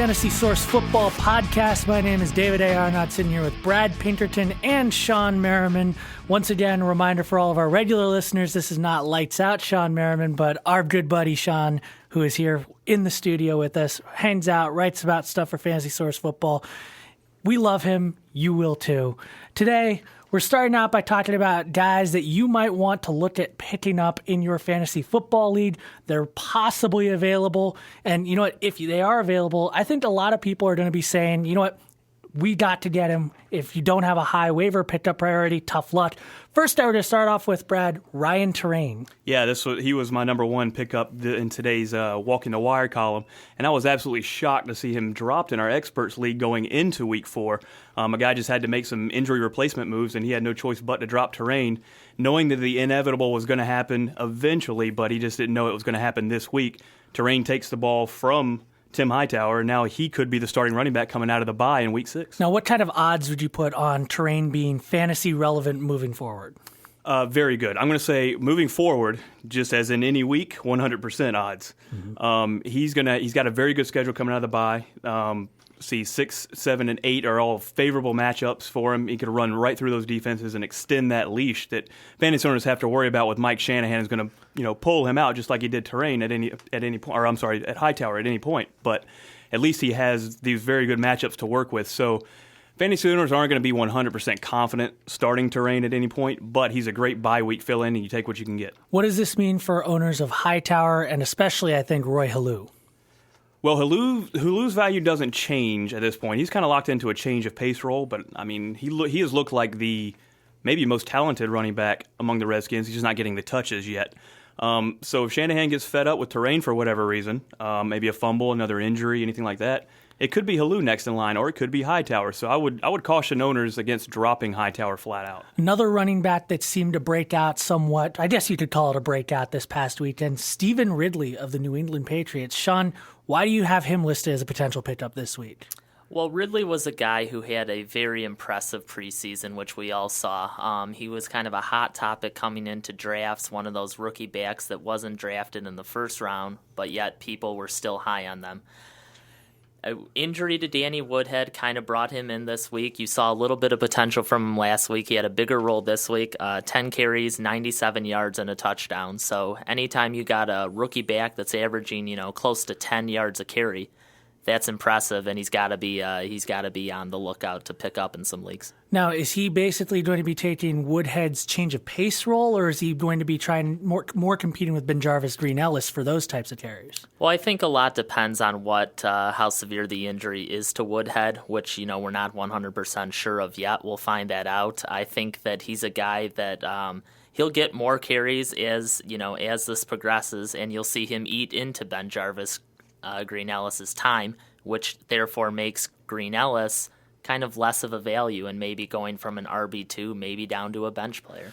Fantasy Source Football Podcast. My name is David A. Arnott, sitting here with Brad Pinkerton and Sean Merriman. Once again, a reminder for all of our regular listeners, this is not Lights Out Sean Merriman, but our good buddy Sean, who is here in the studio with us, hangs out, writes about stuff for Fantasy Source Football. We love him. You will too. Today, we're starting out by talking about guys that you might want to look at picking up in your fantasy football league. They're possibly available. And you know what? If they are available, I think a lot of people are going to be saying, you know what? We got to get him. If you don't have a high waiver pickup priority, tough luck. First, I would to start off with, Brad, Ryan Terrain. Yeah, he was my number one pickup in today's Walking the Wire column, and I was absolutely shocked to see him dropped in our Experts League going into Week 4. A guy just had to make some injury replacement moves, and he had no choice but to drop Terrain, knowing that the inevitable was going to happen eventually, but he just didn't know it was going to happen this week. Terrain takes the ball from Tim Hightower, and now he could be the starting running back coming out of the bye in Week 6. Now, what kind of odds would you put on Terrain being fantasy relevant moving forward? Very good. I'm going to say moving forward, just as in any week, 100% odds. Mm-hmm. He's got a very good schedule coming out of the bye. 6, 7, and 8 are all favorable matchups for him. He could run right through those defenses and extend that leash that fantasy owners have to worry about with Mike Shanahan is going to pull him out just like he did Terrain at any point, or I'm sorry, at Hightower at any point. But at least he has these very good matchups to work with. So fantasy owners aren't going to be 100% confident starting Terrain at any point, but he's a great bye week fill-in, and you take what you can get. What does this mean for owners of Hightower and especially, I think, Roy Halou? Well, Halou's value doesn't change at this point. He's kind of locked into a change of pace role, but I mean, he has looked like the maybe most talented running back among the Redskins. He's just not getting the touches yet. So if Shanahan gets fed up with Terrain for whatever reason, maybe a fumble, another injury, anything like that, it could be Halou next in line, or it could be Hightower. So I would caution owners against dropping Hightower flat out. Another running back that seemed to break out somewhat, I guess you could call it a breakout this past weekend, Stephen Ridley of the New England Patriots. Sean, why do you have him listed as a potential pickup this week? Well, Ridley was a guy who had a very impressive preseason, which we all saw. He was kind of a hot topic coming into drafts, one of those rookie backs that wasn't drafted in the first round, but yet people were still high on them. An injury to Danny Woodhead kind of brought him in this week. You saw a little bit of potential from him last week. He had a bigger role this week, 10 carries, 97 yards, and a touchdown. So anytime you got a rookie back that's averaging, close to 10 yards a carry, that's impressive, and he's got to be on the lookout to pick up in some leagues. Now, is he basically going to be taking Woodhead's change of pace role, or is he going to be trying more competing with Benjarvis Green Ellis for those types of carries? Well, I think a lot depends on how severe the injury is to Woodhead, which we're not 100% sure of yet. We'll find that out. I think that he's a guy that he'll get more carries as this progresses, and you'll see him eat into Benjarvis Green Ellis's time, which therefore makes Green Ellis kind of less of a value and maybe going from an RB2 maybe down to a bench player.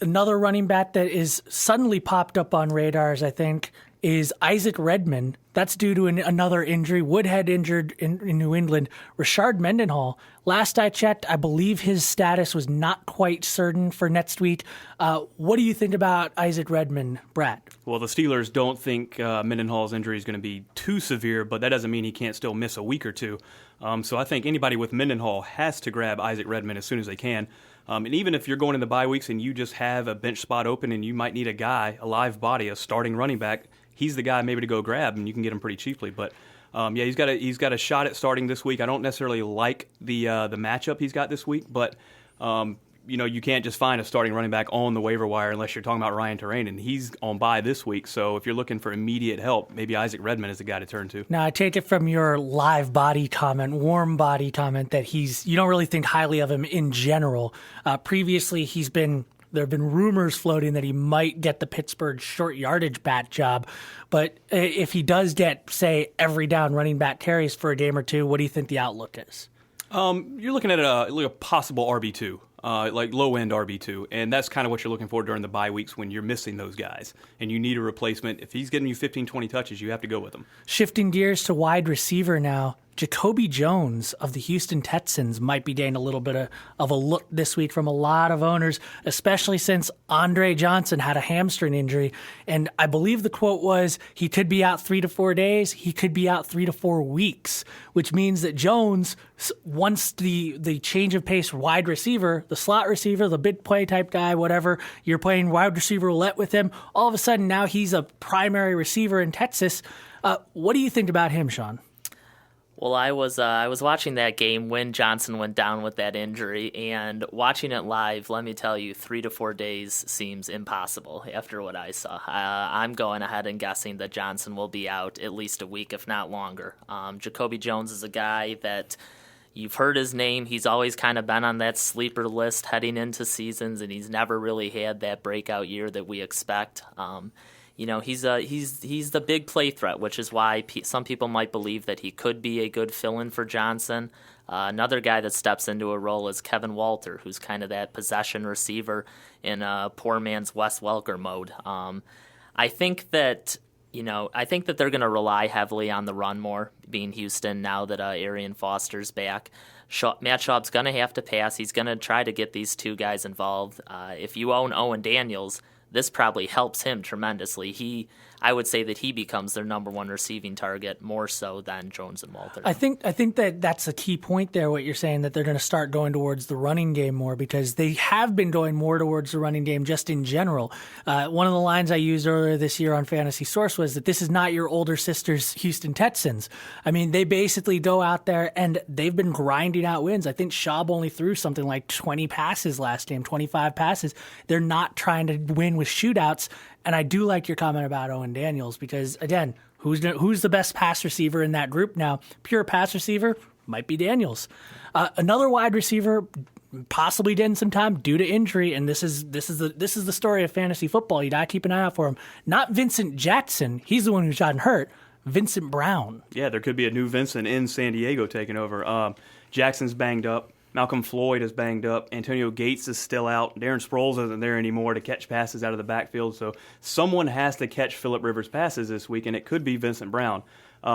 Another running back that is suddenly popped up on radars, I think, is Isaac Redman. That's due to another injury. Woodhead injured in New England. Rashard Mendenhall, last I checked, I believe his status was not quite certain for next week. What do you think about Isaac Redman, Brad? Well, the Steelers don't think Mendenhall's injury is going to be too severe, but that doesn't mean he can't still miss a week or two. So I think anybody with Mendenhall has to grab Isaac Redman as soon as they can. And even if you're going in the bye weeks and you just have a bench spot open and you might need a live body, a starting running back, he's the guy maybe to go grab, and you can get him pretty cheaply. But he's got a shot at starting this week. I don't necessarily like the matchup he's got this week, but you can't just find a starting running back on the waiver wire unless you're talking about Ryan Terrain, and he's on bye this week. So if you're looking for immediate help, maybe Isaac Redman is the guy to turn to. Now, I take it from your live body comment, warm body comment, that you don't really think highly of him in general. Previously, there have been rumors floating that he might get the Pittsburgh short yardage bat job. But if he does get, say, every down running back carries for a game or two, what do you think the outlook is? You're looking at a possible RB2. Like low-end RB2, and that's kind of what you're looking for during the bye weeks when you're missing those guys, and you need a replacement. If he's getting you 15, 20 touches, you have to go with him. Shifting gears to wide receiver now, Jacoby Jones of the Houston Texans might be getting a little bit of a look this week from a lot of owners, especially since Andre Johnson had a hamstring injury. And I believe the quote was, he could be out 3 to 4 days, he could be out 3 to 4 weeks, which means that Jones, once the change of pace wide receiver, the slot receiver, the big play type guy, whatever, you're playing wide receiver roulette with him, all of a sudden now he's a primary receiver in Texas. What do you think about him, Sean? Well, I was watching that game when Johnson went down with that injury, and watching it live, let me tell you, 3 to 4 days seems impossible after what I saw. I'm going ahead and guessing that Johnson will be out at least a week, if not longer. Jacoby Jones is a guy that you've heard his name. He's always kind of been on that sleeper list heading into seasons, and he's never really had that breakout year that we expect. He's the big play threat, which is why some people might believe that he could be a good fill-in for Johnson. Another guy that steps into a role is Kevin Walter, who's kind of that possession receiver in a poor man's Wes Welker mode. I think that they're going to rely heavily on the run more, being Houston now that Arian Foster's back. Matt Schaub's going to have to pass. He's going to try to get these two guys involved. If you own Owen Daniels, this probably helps him tremendously. I would say that he becomes their number one receiving target more so than Jones and Walter. I think that that's a key point there, what you're saying, that they're going to start going towards the running game more, because they have been going more towards the running game just in general. One of the lines I used earlier this year on Fantasy Source was that this is not your older sister's Houston Texans. I mean, they basically go out there and they've been grinding out wins. I think Schaub only threw something like 20 passes last game, 25 passes. They're not trying to win with shootouts. And I do like your comment about Owen Daniels because, again, who's the best pass receiver in that group now? Pure pass receiver might be Daniels. Another wide receiver possibly getting some time due to injury, and this is the story of fantasy football. You got to keep an eye out for him. Not Vincent Jackson. He's the one who's gotten hurt. Vincent Brown. Yeah, there could be a new Vincent in San Diego taking over. Jackson's banged up. Malcolm Floyd is banged up. Antonio Gates is still out. Darren Sproles isn't there anymore to catch passes out of the backfield. So someone has to catch Phillip Rivers' passes this week, and it could be Vincent Brown.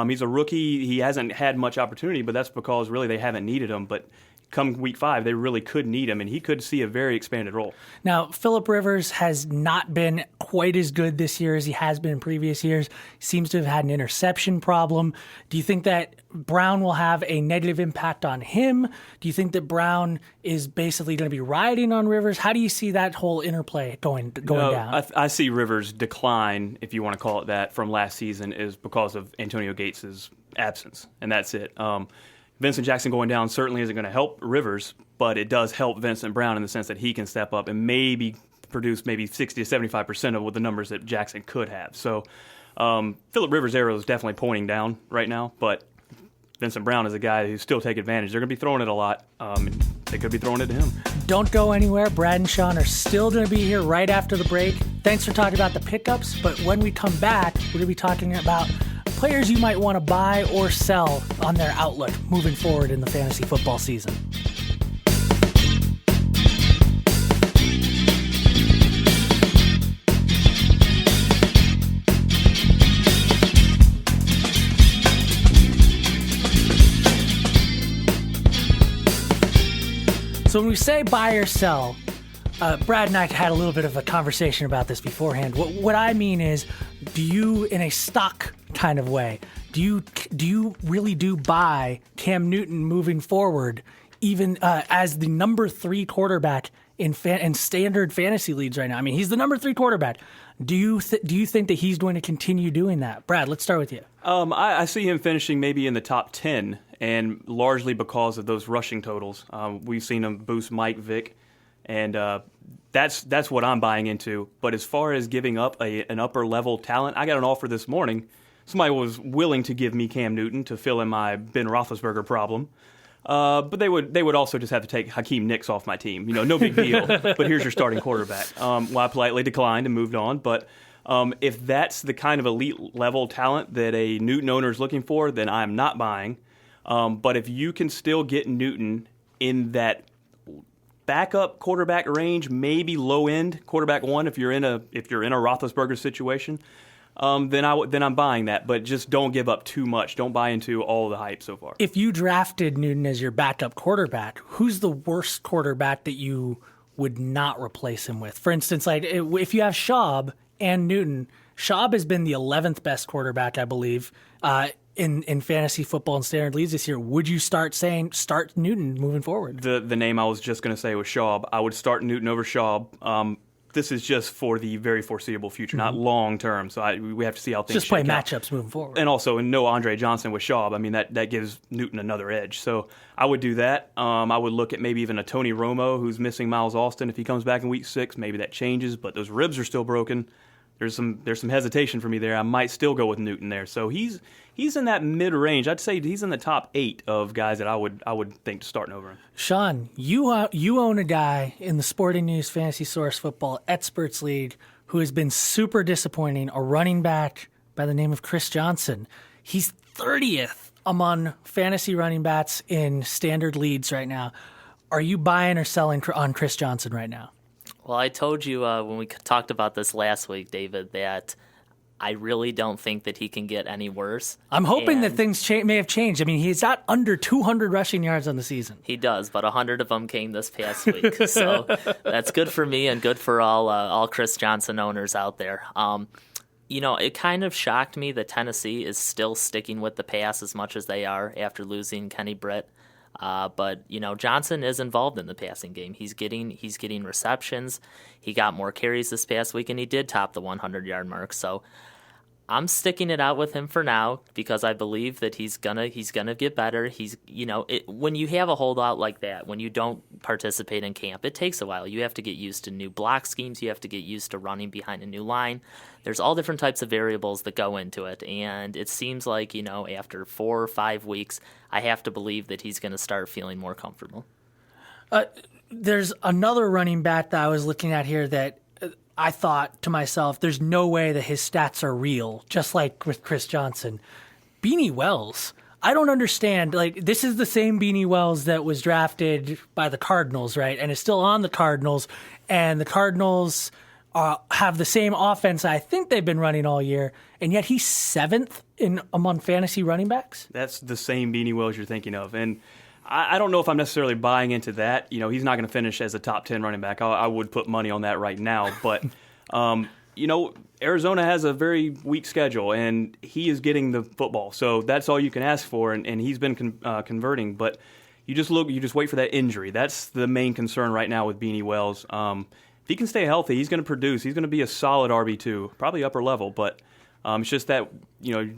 He's a rookie. He hasn't had much opportunity, but that's because really they haven't needed him. But come week 5, they really could need him, and he could see a very expanded role. Now, Phillip Rivers has not been quite as good this year as he has been in previous years. He seems to have had an interception problem. Do you think that Brown will have a negative impact on him? Do you think that Brown is basically going to be riding on Rivers? How do you see that whole interplay going down? I see Rivers' decline, if you want to call it that, from last season is because of Antonio Gates' absence, and that's it. Vincent Jackson going down certainly isn't going to help Rivers, but it does help Vincent Brown in the sense that he can step up and maybe produce maybe 60 to 75% of what the numbers that Jackson could have. So Phillip Rivers' arrow is definitely pointing down right now, but Vincent Brown is a guy who still take advantage. They're going to be throwing it a lot. They could be throwing it to him. Don't go anywhere. Brad and Sean are still going to be here right after the break. Thanks for talking about the pickups, but when we come back, we're going to be talking about players you might want to buy or sell on their outlook moving forward in the fantasy football season. So when we say buy or sell, Brad and I had a little bit of a conversation about this beforehand. What I mean is, do you, in a stock kind of way, do you really buy Cam Newton moving forward, even as the number 3 quarterback in standard fantasy leagues right now? I mean, he's the number 3 quarterback. Do you think that he's going to continue doing that? Brad, let's start with you. I see him finishing maybe in the top 10, and largely because of those rushing totals. We've seen him boost Mike Vick, and that's what I'm buying into. But as far as giving up an upper-level talent, I got an offer this morning. Somebody was willing to give me Cam Newton to fill in my Ben Roethlisberger problem. But they would also just have to take Hakeem Nicks off my team. No big deal. But here's your starting quarterback. Well, I politely declined and moved on. But if that's the kind of elite level talent that a Newton owner is looking for, then I'm not buying. But if you can still get Newton in that backup quarterback range, maybe low end quarterback 1, if you're in a Roethlisberger situation, then I'm buying that. But just don't give up too much. Don't buy into all the hype so far. If you drafted Newton as your backup quarterback, who's the worst quarterback that you would not replace him with? For instance, like if you have Schaub and Newton, Schaub has been the 11th best quarterback, I believe, in fantasy football and standard leagues this year. Would you start Newton moving forward? The name I was just going to say was Schaub. I would start Newton over Schaub. This is just for the very foreseeable future, not long term. So we have to see how things just play shake out. matchups moving forward. And also, no Andre Johnson with Schaub. I mean, that gives Newton another edge. So I would do that. I would look at maybe even a Tony Romo who's missing Miles Austin. If he comes back in week 6, maybe that changes. But those ribs are still broken. There's some hesitation for me there. I might still go with Newton there. So he's in that mid range. I'd say he's in the top 8 of guys that I would think starting over him. Sean, you own a guy in the Sporting News Fantasy Source Football Experts League who has been super disappointing. A running back by the name of Chris Johnson. He's 30th among fantasy running backs in standard leads right now. Are you buying or selling on Chris Johnson right now? Well, I told you when we talked about this last week, David, that I really don't think that he can get any worse. I'm hoping that things may have changed. I mean, he's got under 200 rushing yards on the season. He does, but 100 of them came this past week. So that's good for me and good for all Chris Johnson owners out there. It kind of shocked me that Tennessee is still sticking with the pass as much as they are after losing Kenny Britt. But Johnson is involved in the passing game. He's getting receptions. He got more carries this past week, and he did top the 100-yard mark. So I'm sticking it out with him for now because I believe that he's gonna get better. When you have a holdout like that, when you don't participate in camp, it takes a while. You have to get used to new block schemes. You have to get used to running behind a new line. There's all different types of variables that go into it, and it seems like after 4 or 5 weeks, I have to believe that he's going to start feeling more comfortable. There's another running back that I was looking at here that I thought to myself, there's no way that his stats are real, just like with Chris Johnson. Beanie Wells. I don't understand. Like, this is the same Beanie Wells that was drafted by the Cardinals, right? And is still on the Cardinals. And the Cardinals have the same offense I think they've been running all year. And yet he's 7th among fantasy running backs? That's the same Beanie Wells you're thinking of. And I don't know if I'm necessarily buying into that. He's not going to finish as a top 10 running back. I would put money on that right now. But, Arizona has a very weak schedule, and he is getting the football. So that's all you can ask for, and he's been converting. But you just wait for that injury. That's the main concern right now with Beanie Wells. If he can stay healthy, he's going to produce. He's going to be a solid RB2, probably upper level. But it's just that,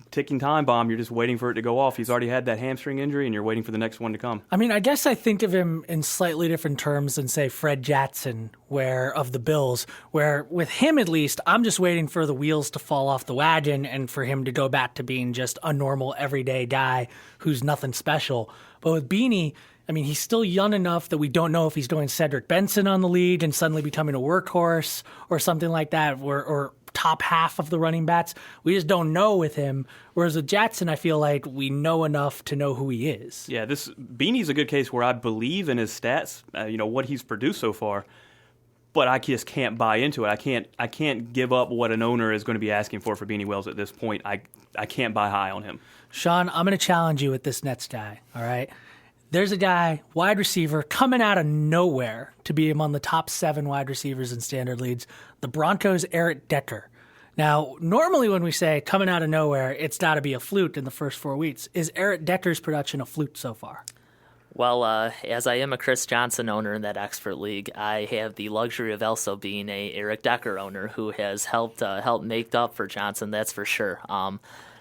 ticking time bomb, you're just waiting for it to go off. He's already had that hamstring injury, and you're waiting for the next one to come. I mean, I guess I think of him in slightly different terms than, say, Fred Jackson, of the Bills, where with him at least, I'm just waiting for the wheels to fall off the wagon and for him to go back to being just a normal, everyday guy who's nothing special. But with Beanie, I mean, he's still young enough that we don't know if he's doing Cedric Benson on the lead and suddenly becoming a workhorse or something like that, or top half of the running backs. We just don't know with him. Whereas with Jackson, I feel like we know enough to know who he is. Yeah, this Beanie's a good case where I believe in his stats, what he's produced so far, but I just can't buy into it. I can't give up what an owner is going to be asking for Beanie Wells at this point. I can't buy high on him. Sean, I'm going to challenge you with this next guy, all right? There's a guy, wide receiver, coming out of nowhere to be among the top 7 wide receivers in standard leads, the Broncos' Eric Decker. Now, normally when we say coming out of nowhere, it's got to be a fluke in the first 4 weeks. Is Eric Decker's production a fluke so far? Well, as I am a Chris Johnson owner in that expert league, I have the luxury of also being a Eric Decker owner who has helped make up for Johnson, that's for sure.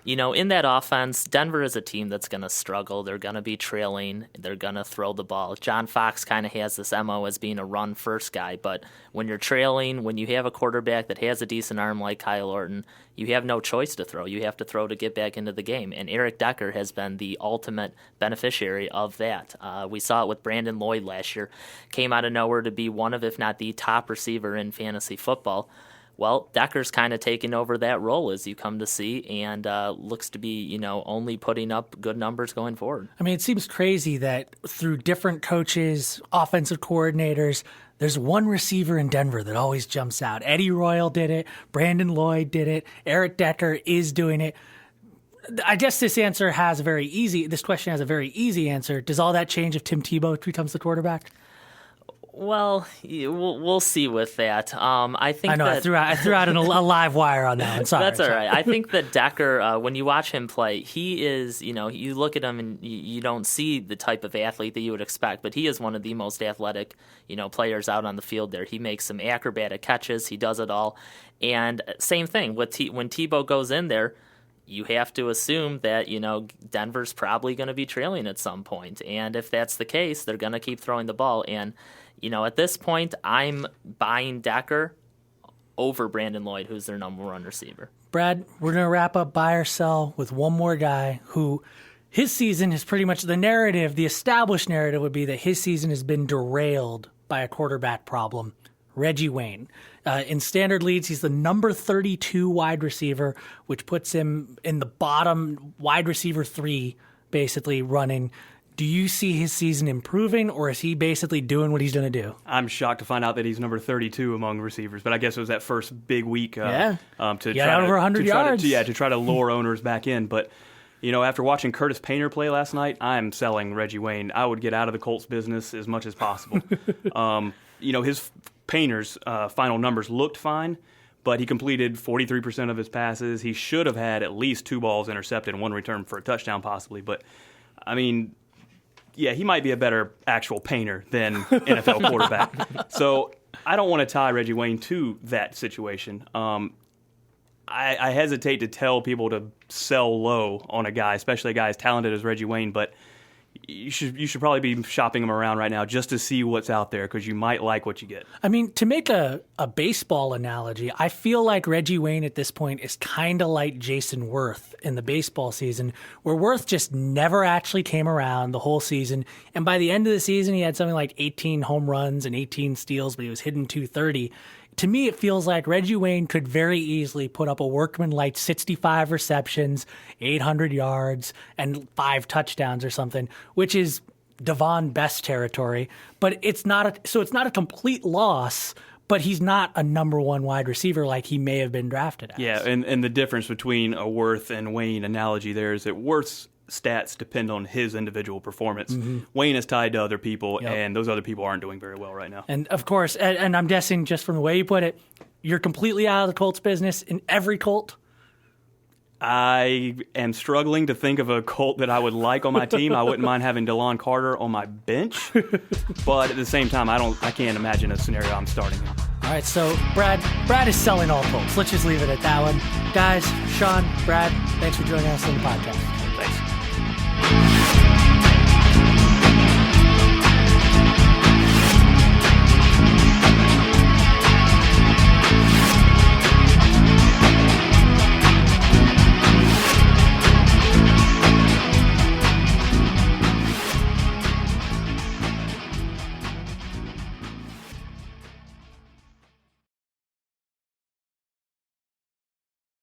In that offense, Denver is a team that's going to struggle. They're going to be trailing. They're going to throw the ball. John Fox kind of has this MO as being a run-first guy, but when you're trailing, when you have a quarterback that has a decent arm like Kyle Orton, you have no choice to throw. You have to throw to get back into the game, and Eric Decker has been the ultimate beneficiary of that. We saw it with Brandon Lloyd last year. Came out of nowhere to be one of, if not the top receiver in fantasy football. Well, Decker's kind of taking over that role, as you come to see, and looks to be, only putting up good numbers going forward. I mean, it seems crazy that through different coaches, offensive coordinators, there's one receiver in Denver that always jumps out. Eddie Royal did it. Brandon Lloyd did it. Eric Decker is doing it. I guess this question has a very easy answer. Does all that change if Tim Tebow becomes the quarterback? Well, we'll see with that. I threw out a live wire on that one. Sorry. That's all right. I think that Decker, when you watch him play, he is, you look at him and you don't see the type of athlete that you would expect, but he is one of the most athletic, players out on the field there. He makes some acrobatic catches. He does it all. And same thing with when Tebow goes in there, you have to assume that, Denver's probably going to be trailing at some point. And if that's the case, they're going to keep throwing the ball. And at this point, I'm buying Decker over Brandon Lloyd, who's their number one receiver. Brad, we're going to wrap up buy or sell with one more guy who his season is pretty much the established narrative would be that his season has been derailed by a quarterback problem. Reggie Wayne. In standard leads, he's the number 32 wide receiver, which puts him in the bottom wide receiver 3, basically running. Do you see his season improving, or is he basically doing what he's going to do? I'm shocked to find out that he's number 32 among receivers, but I guess it was that first big week to try over 100 yards. To try to lure owners back in. But, after watching Curtis Painter play last night, I'm selling Reggie Wayne. I would get out of the Colts business as much as possible. His Painter's final numbers looked fine, but he completed 43% of his passes. He should have had at least 2 balls intercepted and 1 return for a touchdown possibly. But, yeah, he might be a better actual painter than NFL quarterback. So I don't want to tie Reggie Wayne to that situation. I hesitate to tell people to sell low on a guy, especially a guy as talented as Reggie Wayne, but you should probably be shopping him around right now just to see what's out there because you might like what you get. I mean, to make a baseball analogy, I feel like Reggie Wayne at this point is kind of like Jason Worth in the baseball season, where Worth just never actually came around the whole season. And by the end of the season, he had something like 18 home runs and 18 steals, but he was hitting .230. To me, it feels like Reggie Wayne could very easily put up a workman-like 65 receptions, 800 yards, and 5 touchdowns or something, which is Devon Best territory. But it's not a complete loss, but he's not a number 1 wide receiver like he may have been drafted as. Yeah, and the difference between a Worth and Wayne analogy there is that Worth's stats depend on his individual performance. Mm-hmm. Wayne is tied to other people, and those other people aren't doing very well right now. And of course, and I'm guessing just from the way you put it, you're completely out of the Colts business in every Colt? I am struggling to think of a Colt that I would like on my team. I wouldn't mind having DeLon Carter on my bench, but at the same time, I can't imagine a scenario I'm starting in. All right, so Brad is selling all Colts. Let's just leave it at that one. Guys, Sean, Brad, thanks for joining us on the podcast.